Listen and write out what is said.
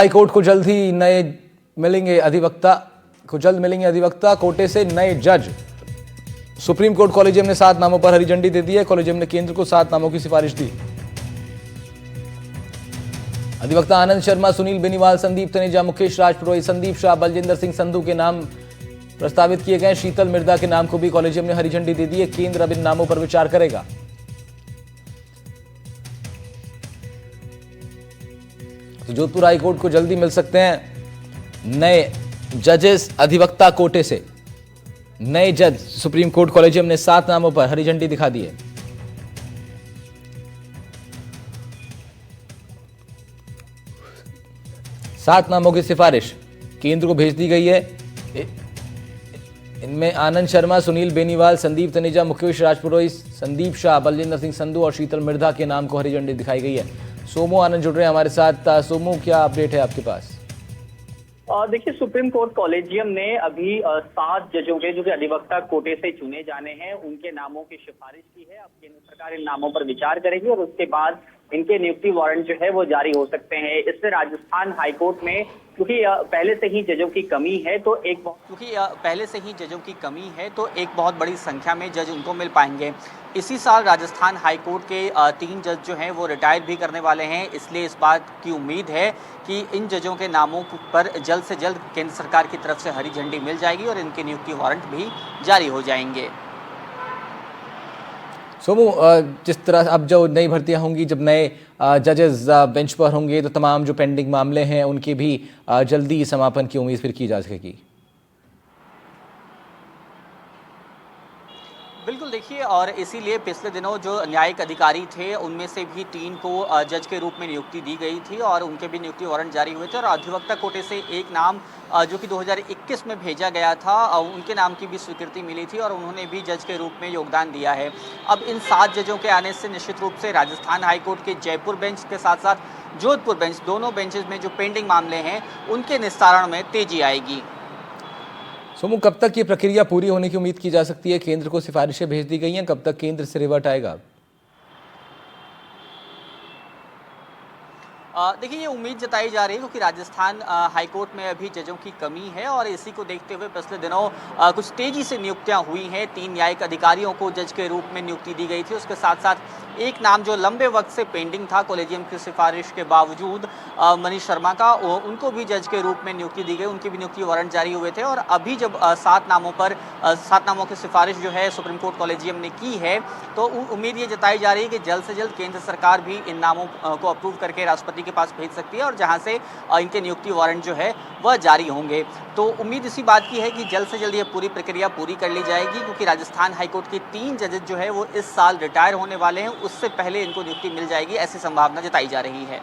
High court को जल्द ही मिलेंगे अधिवक्ता कोटे से नए जज। सुप्रीम कोर्ट कॉलेजियम ने 7 नामों पर हरी झंडी दे दी है। कॉलेजियम ने केंद्र को 7 नामों की सिफारिश दी। अधिवक्ता आनंद शर्मा, सुनील बेनीवाल, संदीप तनेजा, मुकेश राजपुरोहित, संदीप शाह, बलजिंदर सिंह संधू के नाम प्रस्तावित किए गए। शीतल मिर्धा के नाम को भी कॉलेजियम ने हरी झंडी दे दी है। केंद्र अब इन नामों पर विचार करेगा। तो जोधपुर हाईकोर्ट को जल्दी मिल सकते हैं नए जजेस अधिवक्ता कोटे से। नए जज सुप्रीम कोर्ट कॉलेजियम ने 7 नामों पर हरी झंडी दिखा दी है। सात नामों की सिफारिश केंद्र को भेज दी गई है। इनमें आनंद शर्मा, सुनील बेनीवाल, संदीप तनेजा, मुकेश राजपुरोहित, संदीप शाह, बलजिंदर सिंह संधू और शीतल मिर्धा के नाम को हरी झंडी दिखाई गई है। सोमू आनंद जुड़ रहे हैं हमारे साथ। सोमू, क्या अपडेट है आपके पास? देखिए, सुप्रीम कोर्ट कॉलेजियम ने अभी 7 जजों के जो कि अधिवक्ता कोटे से चुने जाने हैं उनके नामों की सिफारिश की है। अब केंद्र सरकार इन नामों पर विचार करेगी और उसके बाद इनके नियुक्ति वारंट जो है वो जारी हो सकते हैं। इससे राजस्थान हाईकोर्ट में क्योंकि पहले से ही जजों की कमी है तो एक बहुत बड़ी संख्या में जज उनको मिल पाएंगे। इसी साल राजस्थान हाईकोर्ट के 3 जज जो हैं वो रिटायर भी करने वाले हैं, इसलिए इस बात की उम्मीद है कि इन जजों के नामों पर जल्द से जल्द केंद्र सरकार की तरफ से हरी झंडी मिल जाएगी और इनके नियुक्ति वारंट भी जारी हो जाएंगे। सोमू, जिस तरह अब जो नई भर्तियां होंगी, जब नए जजेस बेंच पर होंगे तो तमाम जो पेंडिंग मामले हैं उनकी भी जल्दी समापन की उम्मीद फिर की जा सकेगी। बिल्कुल, देखिए, और इसीलिए पिछले दिनों जो न्यायिक अधिकारी थे उनमें से भी 3 को जज के रूप में नियुक्ति दी गई थी और उनके भी नियुक्ति वारंट जारी हुए थे। और अधिवक्ता कोटे से एक नाम जो कि 2021 में भेजा गया था, उनके नाम की भी स्वीकृति मिली थी और उन्होंने भी जज के रूप में योगदान दिया है। अब इन 7 जजों के आने से निश्चित रूप से राजस्थान हाईकोर्ट के जयपुर बेंच के साथ साथ जोधपुर बेंच, दोनों बेंचेस में जो पेंडिंग मामले हैं उनके निस्तारण में तेजी आएगी। सोमू, कब तक ये प्रक्रिया पूरी होने की उम्मीद की जा सकती है? केंद्र को सिफारिशें भेज दी गई हैं, कब तक केंद्र से रिवर्ट आएगा? देखिए, ये उम्मीद जताई जा रही है क्योंकि राजस्थान हाईकोर्ट में अभी जजों की कमी है और इसी को देखते हुए पिछले दिनों कुछ तेजी से नियुक्तियां हुई हैं। 3 न्यायिक अधिकारियों को जज के रूप में नियुक्ति दी गई थी। उसके साथ साथ एक नाम जो लंबे वक्त से पेंडिंग था कॉलेजियम की सिफारिश के बावजूद, मनीष शर्मा का, उनको भी जज के रूप में नियुक्ति दी गई। उनकी भी नियुक्ति वारंट जारी हुए थे और अभी जब 7 नामों की सिफारिश जो है सुप्रीम कोर्ट कॉलेजियम ने की है तो उम्मीद ये जताई जा रही है कि जल्द से जल्द केंद्र सरकार भी इन नामों को अप्रूव करके राष्ट्रपति के पास भेज सकती है और जहां से इनके नियुक्ति वारंट जो है वह जारी होंगे। तो उम्मीद इसी बात की है कि जल्द से जल्द ये पूरी प्रक्रिया पूरी कर ली जाएगी क्योंकि राजस्थान हाईकोर्ट के 3 जजेस जो है वो इस साल रिटायर होने वाले हैं, उससे पहले इनको नियुक्ति मिल जाएगी, ऐसी संभावना जताई जा रही है।